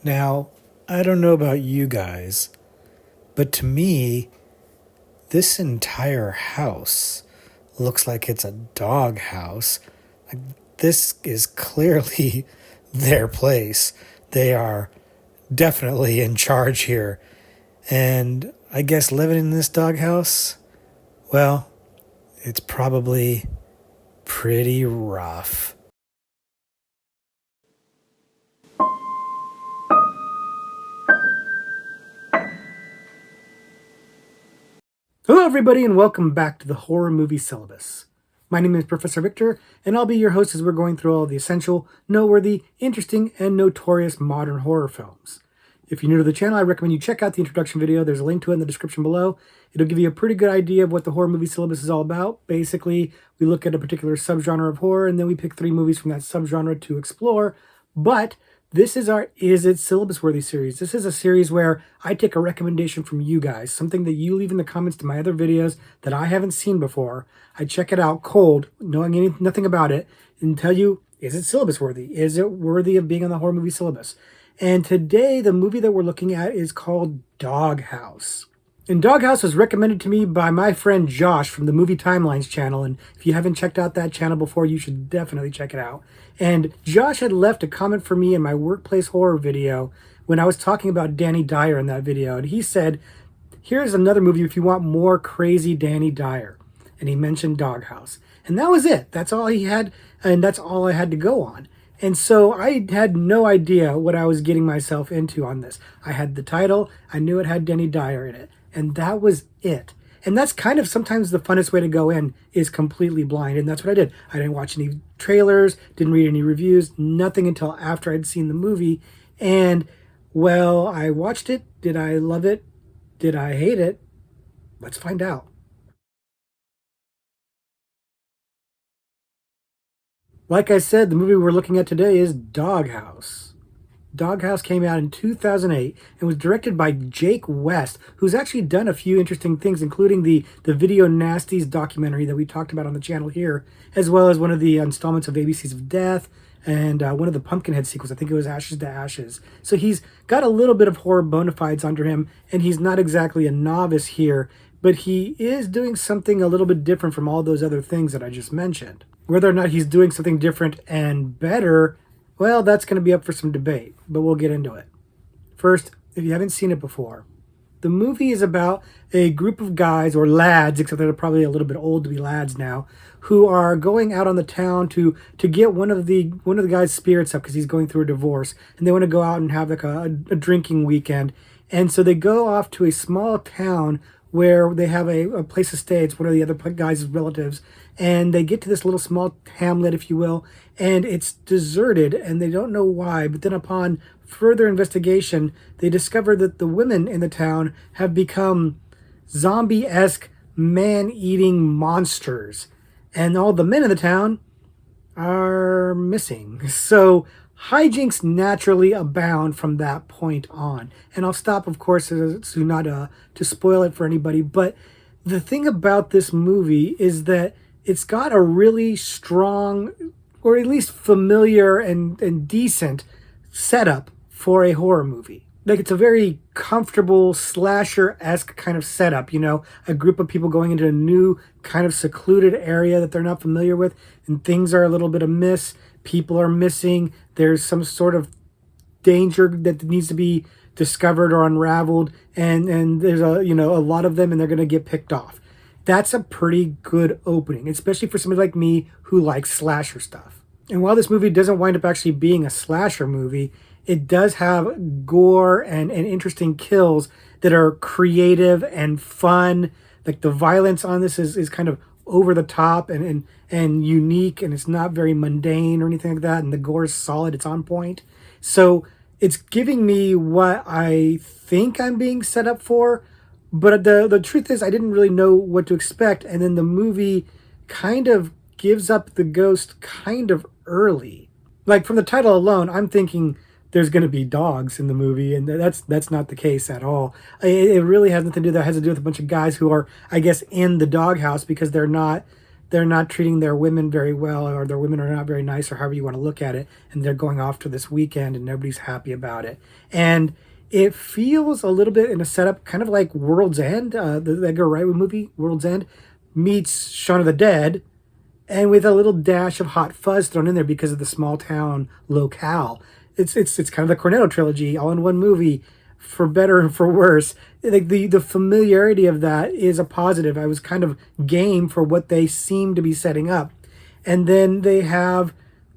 Now, I don't know about you guys, but to me, this entire house looks like it's a doghouse. Like, this is clearly their place. They are definitely in charge here. And I guess living in this doghouse, well, it's probably pretty rough. Hello everybody and welcome back to the Horror Movie Syllabus. My name is Professor Victor and I'll be your host as we're going through all the essential, noteworthy, interesting, and notorious modern horror films. If you're new to the channel, I recommend you check out the introduction video. There's a link to it in the description below. It'll give you a pretty good idea of what the Horror Movie Syllabus is all about. Basically, we look at a particular subgenre of horror and then we pick 3 movies from that subgenre to explore. But this is our Is It Syllabus-Worthy series. This is a series where I take a recommendation from you guys, something that you leave in the comments to my other videos that I haven't seen before. I check it out cold, knowing nothing about it, and tell you, is it syllabus-worthy? Is it worthy of being on the horror movie syllabus? And today, the movie that we're looking at is called Doghouse. And Doghouse was recommended to me by my friend Josh from the Movie Timelines channel. And if you haven't checked out that channel before, you should definitely check it out. And Josh had left a comment for me in my workplace horror video when I was talking about Danny Dyer in that video. And he said, here's another movie if you want more crazy Danny Dyer. And he mentioned Doghouse. And that was it. That's all he had. And that's all I had to go on. And so I had no idea what I was getting myself into on this. I had the title. I knew it had Danny Dyer in it. And that was it. And that's kind of sometimes the funnest way to go in, is completely blind. And that's what I did. I didn't watch any trailers, didn't read any reviews, nothing until after I'd seen the movie. And, well, I watched it. Did I love it? Did I hate it? Let's find out. Like I said, the movie we're looking at today is Doghouse. Doghouse came out in 2008 and was directed by Jake West, who's actually done a few interesting things, including the Video Nasties documentary that we talked about on the channel here, as well as one of the installments of ABCs of Death and one of the Pumpkinhead sequels. I think it was Ashes to Ashes. So he's got a little bit of horror bona fides under him, and he's not exactly a novice here, but he is doing something a little bit different from all those other things that I just mentioned. Whether or not he's doing something different and better, well, that's going to be up for some debate, but we'll get into it. First, if you haven't seen it before, the movie is about a group of guys, or lads, except they're probably a little bit old to be lads now, who are going out on the town to get one of the guy's spirits up because he's going through a divorce, and they want to go out and have like a drinking weekend. And so they go off to a small town where they have a place to stay. It's one of the other guys' relatives. And they get to this little small hamlet, if you will, and it's deserted, and they don't know why. But then upon further investigation, they discover that the women in the town have become zombie-esque, man-eating monsters. And all the men in the town are missing. So hijinks naturally abound from that point on. And I'll stop, of course, to not to spoil it for anybody. But the thing about this movie is that it's got a really strong, or at least familiar and decent setup for a horror movie. Like, it's a very comfortable slasher-esque kind of setup, you know, a group of people going into a new kind of secluded area that they're not familiar with, and things are a little bit amiss, people are missing, there's some sort of danger that needs to be discovered or unraveled, and there's a lot of them, and they're going to get picked off. That's a pretty good opening, especially for somebody like me who likes slasher stuff. And while this movie doesn't wind up actually being a slasher movie, it does have gore and interesting kills that are creative and fun. Like, the violence on this is kind of over the top and unique, and it's not very mundane or anything like that. And the gore is solid, it's on point. So it's giving me what I think I'm being set up for. But the truth is, I didn't really know what to expect. And then the movie kind of gives up the ghost kind of early. Like, from the title alone, I'm thinking there's going to be dogs in the movie. And that's not the case at all. It really has nothing to do with that. It has to do with a bunch of guys who are, I guess, in the doghouse because they're not they're not treating their women very well, or their women are not very nice, or however you want to look at it, and they're going off to this weekend and nobody's happy about it. And it feels a little bit in a setup kind of like World's End, the Edgar Wright movie World's End meets Shaun of the Dead, and with a little dash of Hot Fuzz thrown in there because of the small town locale. It's kind of the Cornetto trilogy all in one movie, for better and for worse. Like the familiarity of that is a positive. I was kind of game for what they seem to be setting up, and then they have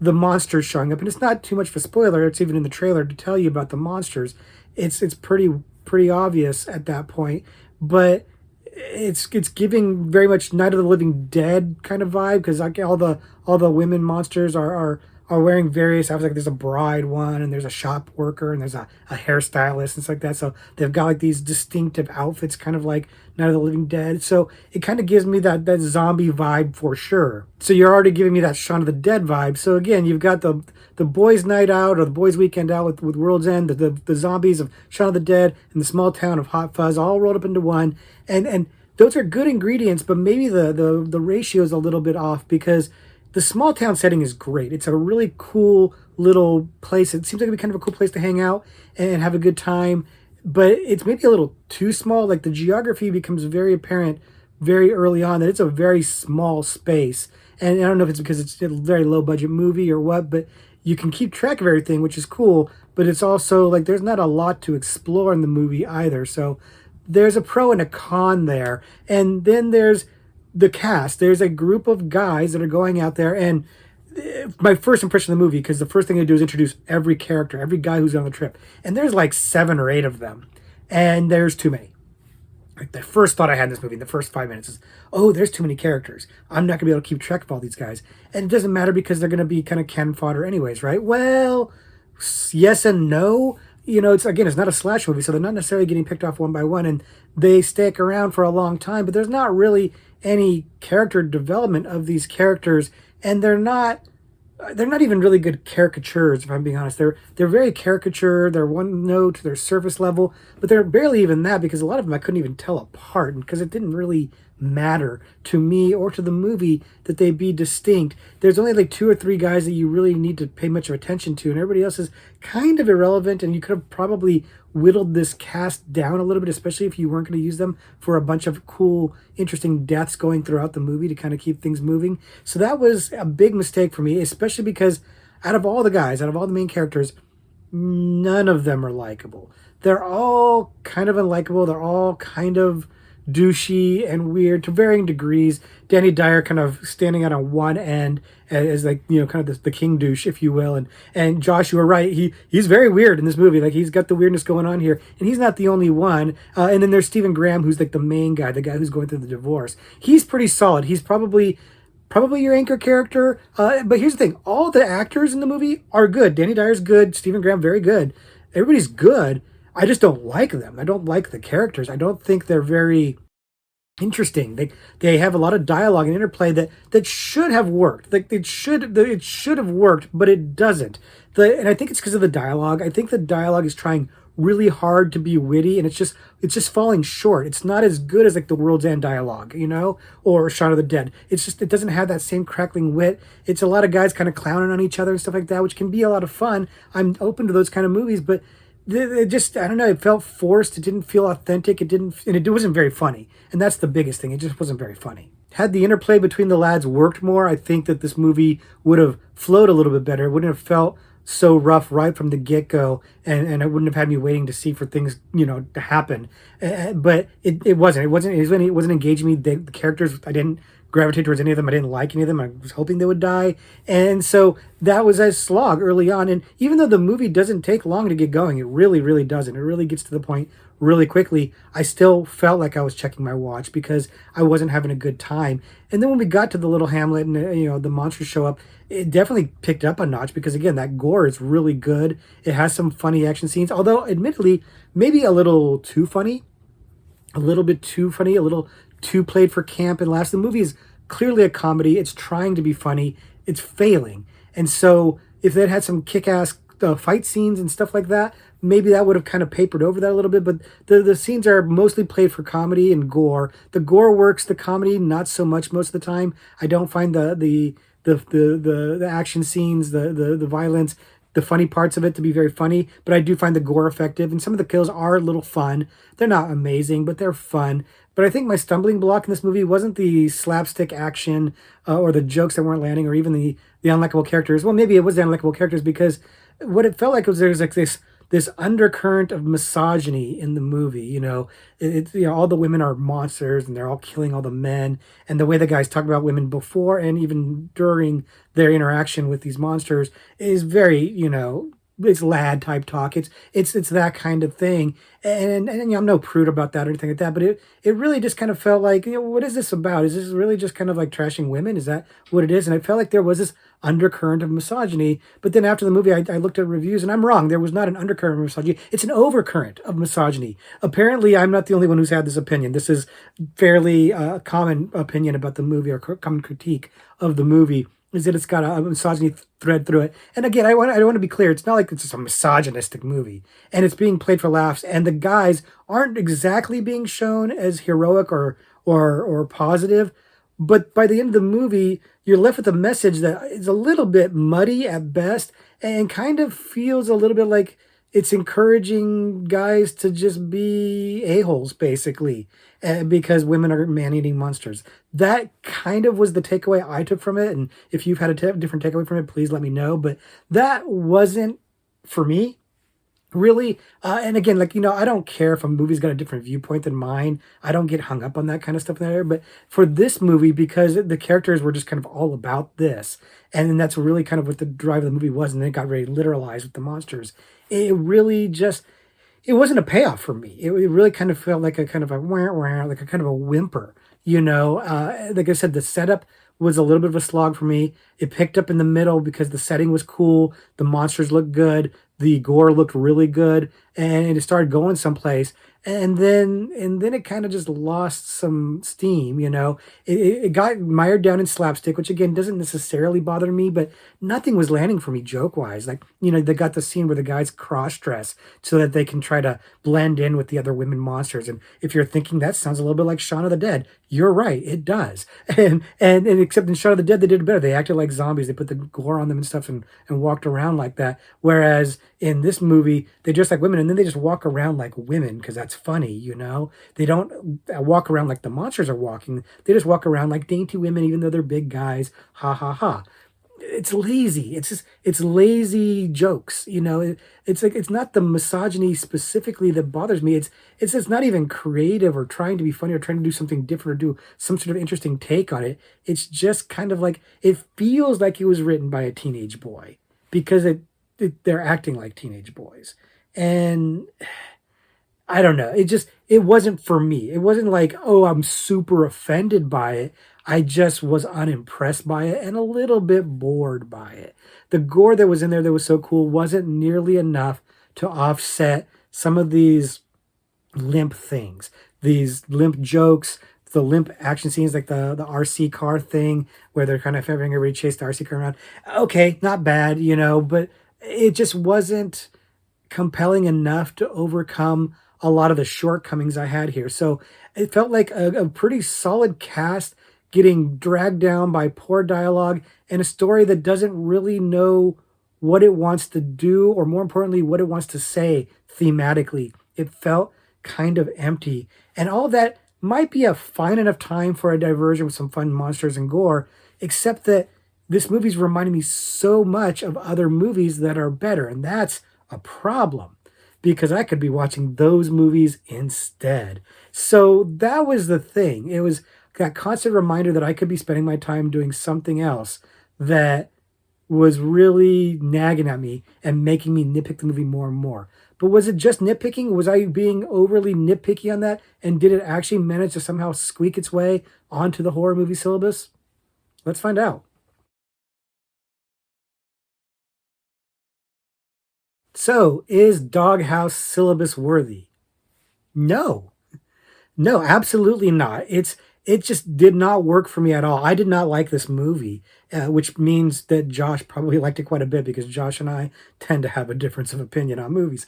the monsters showing up, and it's not too much of a spoiler. It's even in the trailer to tell you about the monsters. It's pretty obvious at that point, but it's giving very much Night of the Living Dead kind of vibe, because like all the women monsters are wearing various outfits. Like there's a bride one, and there's a shop worker, and there's a hairstylist and stuff like that. So they've got like these distinctive outfits, kind of like Night of the Living Dead. So it kind of gives me that zombie vibe for sure. So you're already giving me that Shaun of the Dead vibe. So again, you've got the boys' night out, or the boys' weekend out with World's End, the zombies of Shaun of the Dead, and the small town of Hot Fuzz all rolled up into one. And those are good ingredients, but maybe the ratio is a little bit off, because the small town setting is great. It's a really cool little place. It seems like it'd be kind of a cool place to hang out and have a good time, but it's maybe a little too small. Like the geography becomes very apparent very early on that it's a very small space. And I don't know if it's because it's a very low budget movie or what, but you can keep track of everything, which is cool, but it's also like there's not a lot to explore in the movie either. So there's a pro and a con there. And then there's the cast. There's a group of guys that are going out there, and my first impression of the movie, because the first thing they do is introduce every character, every guy who's on the trip, and there's like 7 or 8 of them, and there's too many. Like the first thought I had in this movie in the first 5 minutes is, oh, there's too many characters. I'm not gonna be able to keep track of all these guys, and it doesn't matter because they're gonna be kind of cannon fodder anyways, right? Well, yes and no. It's not a slash movie, so they're not necessarily getting picked off one by one, and they stick around for a long time, but there's not really any character development of these characters, and they're not even really good caricatures, if I'm being honest. They're very caricature, they're one note, they're surface level, but they're barely even that, because a lot of them I couldn't even tell apart, because it didn't really matter to me or to the movie that they be distinct. There's only like 2 or 3 guys that you really need to pay much of attention to, and everybody else is kind of irrelevant, and you could have probably whittled this cast down a little bit, especially if you weren't going to use them for a bunch of cool, interesting deaths going throughout the movie to kind of keep things moving. So that was a big mistake for me, especially because out of all the main characters, none of them are likable. They're all kind of unlikable. They're all kind of douchey and weird to varying degrees. Danny Dyer kind of standing out on one end as like, kind of the king douche, if you will. And Josh, you were right. He's very weird in this movie. Like he's got the weirdness going on here, and he's not the only one. And then there's Stephen Graham, who's like the main guy, the guy who's going through the divorce. He's pretty solid. He's probably your anchor character. But here's the thing. All the actors in the movie are good. Danny Dyer's good. Stephen Graham, very good. Everybody's good. I just don't like them. I don't like the characters. I don't think they're very interesting. They have a lot of dialogue and interplay that should have worked. Like it should have worked, but it doesn't. And I think it's because of the dialogue. I think the dialogue is trying really hard to be witty, and it's just falling short. It's not as good as like the World's End dialogue, or Shaun of the Dead. It doesn't have that same crackling wit. It's a lot of guys kind of clowning on each other and stuff like that, which can be a lot of fun. I'm open to those kind of movies, but it just, I don't know, it felt forced. It didn't feel authentic. And it wasn't very funny. And that's the biggest thing. It just wasn't very funny. Had the interplay between the lads worked more, I think that this movie would have flowed a little bit better. It wouldn't have felt so rough right from the get-go, and it wouldn't have had me waiting to see for things, to happen. But it wasn't engaging me. The characters, I didn't gravitate towards any of them. I didn't like any of them. I was hoping they would die. And so that was a slog early on. And even though the movie doesn't take long to get going, it really, really doesn't. It really gets to the point really quickly. I still felt like I was checking my watch because I wasn't having a good time. And then when we got to the little hamlet and, the monsters show up, it definitely picked up a notch because, again, that gore is really good. It has some funny action scenes, although admittedly, maybe a little too funny, a little bit too funny, a little too played for camp and laughs. The movie is clearly a comedy. It's trying to be funny. It's failing. And so if it had some kick-ass fight scenes and stuff like that, maybe that would have kind of papered over that a little bit. But the scenes are mostly played for comedy and gore. The gore works, the comedy not so much most of the time. I don't find the action scenes, the violence, the funny parts of it to be very funny, but I do find the gore effective, and some of the kills are a little fun. They're not amazing, but they're fun. But I think my stumbling block in this movie wasn't the slapstick action or the jokes that weren't landing, or even the unlikable characters. Well, maybe it was the unlikable characters because what it felt like was there was like this undercurrent of misogyny in the movie. All the women are monsters and they're all killing all the men, and the way the guys talk about women before and even during their interaction with these monsters is very, it's lad type talk. It's that kind of thing, and I'm no prude about that or anything like that. But it really just kind of felt like, what is this about? Is this really just kind of like trashing women? Is that what it is? And I felt like there was this undercurrent of misogyny. But then after the movie, I looked at reviews, and I'm wrong. There was not an undercurrent of misogyny. It's an overcurrent of misogyny. Apparently, I'm not the only one who's had this opinion. This is fairly common opinion about the movie, or common critique of the movie, is that it's got a misogyny thread through it. And again, I want to be clear. It's not like it's just a misogynistic movie, and it's being played for laughs. And the guys aren't exactly being shown as heroic or positive. But by the end of the movie, you're left with a message that is a little bit muddy at best, and kind of feels a little bit like it's encouraging guys to just be a-holes, basically, because women are man-eating monsters. That kind of was the takeaway I took from it. And if you've had a different takeaway from it, please let me know. But that wasn't for me, really. And again, I don't care if a movie's got a different viewpoint than mine. I don't get hung up on that kind of stuff there. But for this movie, because the characters were just kind of all about this, and then that's really kind of what the drive of the movie was, and then it got very literalized with the monsters. It really just, it wasn't a payoff for me. It really kind of felt like a kind of a wah, wah, like a kind of a whimper. Like I said, the setup was a little bit of a slog for me. It picked up in the middle because the setting was cool, the monsters looked good, the gore looked really good, and it started going someplace. And then it kind of just lost some steam. It got mired down in slapstick, which again doesn't necessarily bother me, but nothing was landing for me joke wise. Like, they got the scene where the guys cross dress so that they can try to blend in with the other women monsters. And if you're thinking that sounds a little bit like Shaun of the Dead, you're right, it does. And except in Shaun of the Dead, they did it better. They acted like zombies. They put the gore on them and stuff, and walked around like that. Whereas in this movie, they dress like women, and then they just walk around like women because that's funny. They don't walk around like the monsters are walking. They just walk around like dainty women, even though they're big guys. Ha ha ha. It's lazy. It's lazy jokes. It's like, it's not the misogyny specifically that bothers me. It's not even creative or trying to be funny or trying to do something different or do some sort of interesting take on it. It's just kind of like, it feels like it was written by a teenage boy, because they're acting like teenage boys. And I don't know. It wasn't for me. It wasn't like, oh, I'm super offended by it. I just was unimpressed by it and a little bit bored by it. The gore that was in there that was so cool wasn't nearly enough to offset some of these limp things, these limp jokes, the limp action scenes, like the RC car thing where they're kind of having everybody chase the RC car around. Okay, not bad, but it just wasn't compelling enough to overcome a lot of the shortcomings I had here. So it felt like a pretty solid cast getting dragged down by poor dialogue and a story that doesn't really know what it wants to do, or more importantly, what it wants to say thematically. It felt kind of empty. And all that might be a fine enough time for a diversion with some fun monsters and gore, except that this movie's reminding me so much of other movies that are better. And that's a problem, because I could be watching those movies instead. So that was the thing. It was that constant reminder that I could be spending my time doing something else that was really nagging at me and making me nitpick the movie more and more. But was it just nitpicking? Was I being overly nitpicky on that? And did it actually manage to somehow squeak its way onto the horror movie syllabus? Let's find out. So, is Doghouse syllabus worthy? No. No, absolutely not. it just did not work for me at all. I did not like this movie, which means that Josh probably liked it quite a bit because Josh and I tend to have a difference of opinion on movies.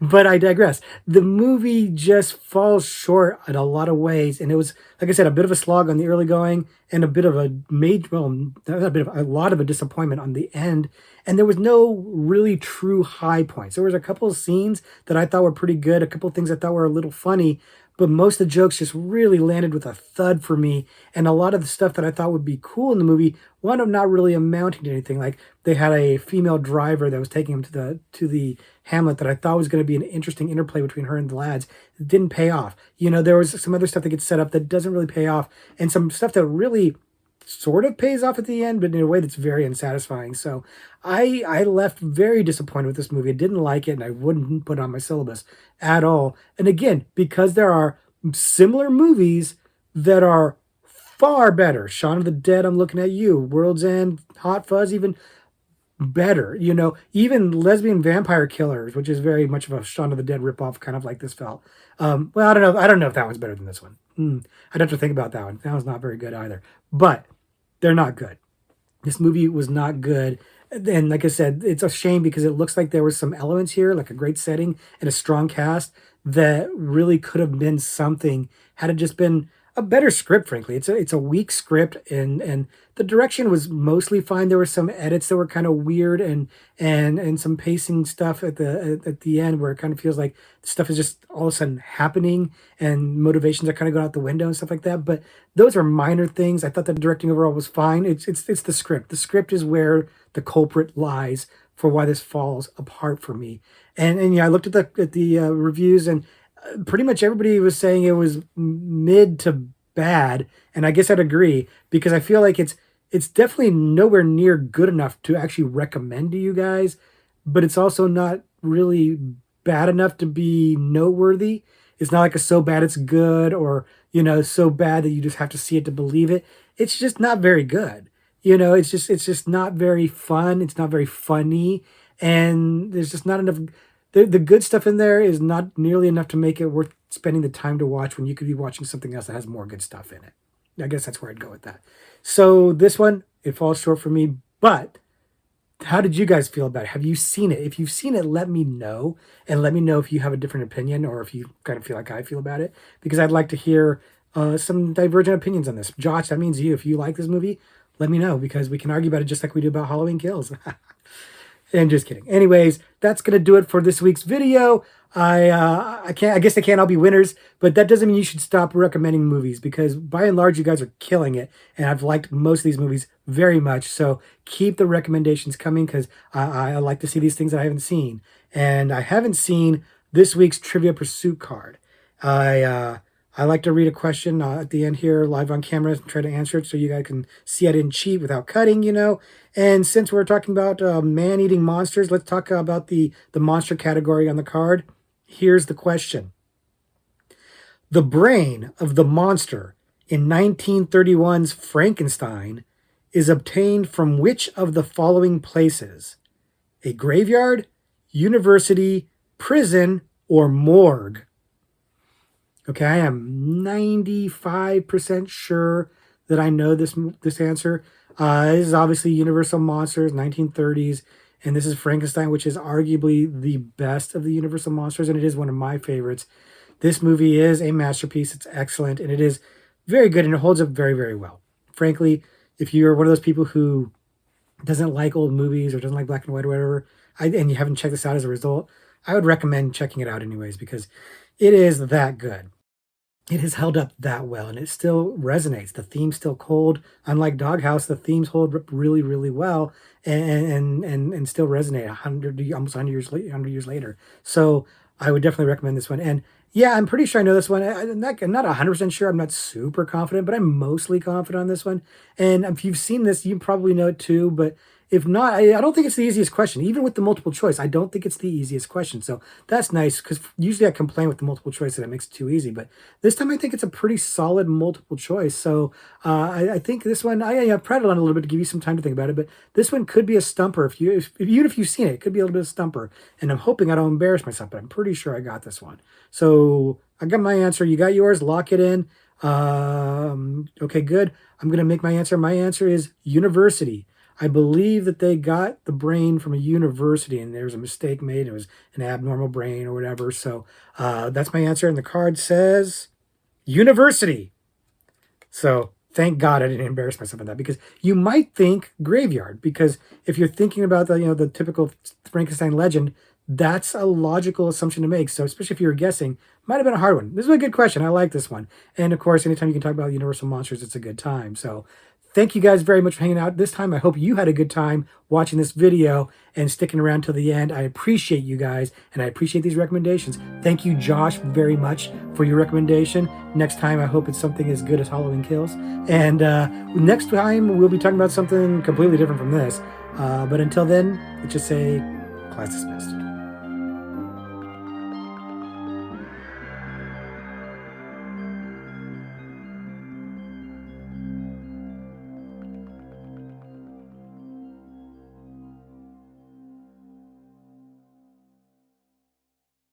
But I digress. The movie just falls short in a lot of ways, and it was, like I said, a bit of a slog on the early going and a bit of a major, well, a lot of a disappointment on the end. And there was no really true high points. There was a couple of scenes that I thought were pretty good, a couple of things I thought were a little funny, but most of the jokes just really landed with a thud for me. And a lot of the stuff that I thought would be cool in the movie wound up not really amounting to anything. Like they had a female driver that was taking him to the Hamlet that I thought was going to be an interesting interplay between her and the lads. It didn't pay off. You know, there was some other stuff that gets set up that doesn't really pay off, and some stuff that really sort of pays off at the end, but in a way that's very unsatisfying. So I left very disappointed with this movie. I didn't like it, and I wouldn't put it on my syllabus at all. And again, because there are similar movies that are far better. Shaun of the Dead, I'm looking at you. World's End, Hot Fuzz, even better. You know, even Lesbian Vampire Killers, which is very much of a Shaun of the Dead ripoff, kind of like this felt. Well, I don't know. I don't know if that one's better than this one. I'd have to think about that one. That one's not very good either. But they're not good. This movie was not good. And like I said, it's a shame because it looks like there was some elements here, like a great setting and a strong cast that really could have been something had it just been a better script, frankly. It's a weak script, and the direction was mostly fine. There were some edits that were kind of weird, and some pacing stuff at the end where it kind of feels like stuff is just all of a sudden happening and motivations are kind of going out the window and stuff like that. But those are minor things. I thought the directing overall was fine. It's the script. The script is where the culprit lies for why this falls apart for me. And yeah, I looked at the reviews, and pretty much everybody was saying it was mid to bad, and I guess I'd agree because I feel like it's definitely nowhere near good enough to actually recommend to you guys, but it's also not really bad enough to be noteworthy. It's not like a so bad it's good, or you know, so bad that you just have to see it to believe it. It's just not very good. You know, it's just not very fun. It's not very funny, and there's just not enough. The good stuff in there is not nearly enough to make it worth spending the time to watch when you could be watching something else that has more good stuff in it. I guess that's where I'd go with that. So this one, it falls short for me, but how did you guys feel about it? Have you seen it? If you've seen it, let me know, and let me know if you have a different opinion or if you kind of feel like I feel about it, because I'd like to hear some divergent opinions on this. Josh, that means you. If you like this movie, let me know, because we can argue about it just like we do about Halloween Kills. And just kidding. Anyways, that's gonna do it for this week's video. I guess I can't all be winners, but that doesn't mean you should stop recommending movies, because by and large you guys are killing it, and I've liked most of these movies very much. So keep the recommendations coming, because I like to see these things that I haven't seen, and I haven't seen this week's Trivia Pursuit card. I like to read a question at the end here live on camera and try to answer it so you guys can see I didn't cheat without cutting, you know. And since we're talking about man-eating monsters, let's talk about the monster category on the card. Here's the question. The brain of the monster in 1931's Frankenstein is obtained from which of the following places? A graveyard, university, prison, or morgue? Okay, I am 95% sure that I know this answer. This is obviously Universal Monsters, 1930s, and this is Frankenstein, which is arguably the best of the Universal Monsters, and it is one of my favorites. This movie is a masterpiece. It's excellent, and it is very good, and it holds up very, very well. Frankly, if you're one of those people who doesn't like old movies or doesn't like black and white or whatever, and you haven't checked this out as a result, I would recommend checking it out anyways, because it is that good. It has held up that well, and it still resonates. The theme's still cold. Unlike Doghouse, the themes hold up really, really well, and still resonate almost 100 years later. So I would definitely recommend this one. And yeah, I'm pretty sure I know this one. I'm not 100% sure. I'm not super confident, but I'm mostly confident on this one. And if you've seen this, you probably know it too. But if not, I don't think it's the easiest question. Even with the multiple choice, I don't think it's the easiest question. So that's nice, because usually I complain with the multiple choice that it makes it too easy. But this time I think it's a pretty solid multiple choice. So I think this one, I've prattled on a little bit to give you some time to think about it. But this one could be a stumper. Even if you've seen it, it could be a little bit of a stumper. And I'm hoping I don't embarrass myself, but I'm pretty sure I got this one. So I got my answer. You got yours. Lock it in. Okay, good. I'm going to make my answer. My answer is university. I believe that they got the brain from a university and there was a mistake made. It was an abnormal brain or whatever. So that's my answer. And the card says university. So thank God I didn't embarrass myself in that, because you might think graveyard, because if you're thinking about the typical Frankenstein legend, that's a logical assumption to make. So especially if you were guessing, might have been a hard one. This is a good question. I like this one. And of course, anytime you can talk about universal monsters, it's a good time. So thank you guys very much for hanging out this time. I hope you had a good time watching this video and sticking around till the end. I appreciate you guys, and I appreciate these recommendations. Thank you, Josh, very much for your recommendation. Next time, I hope it's something as good as Halloween Kills. And next time, we'll be talking about something completely different from this. But until then, let's just say, class dismissed.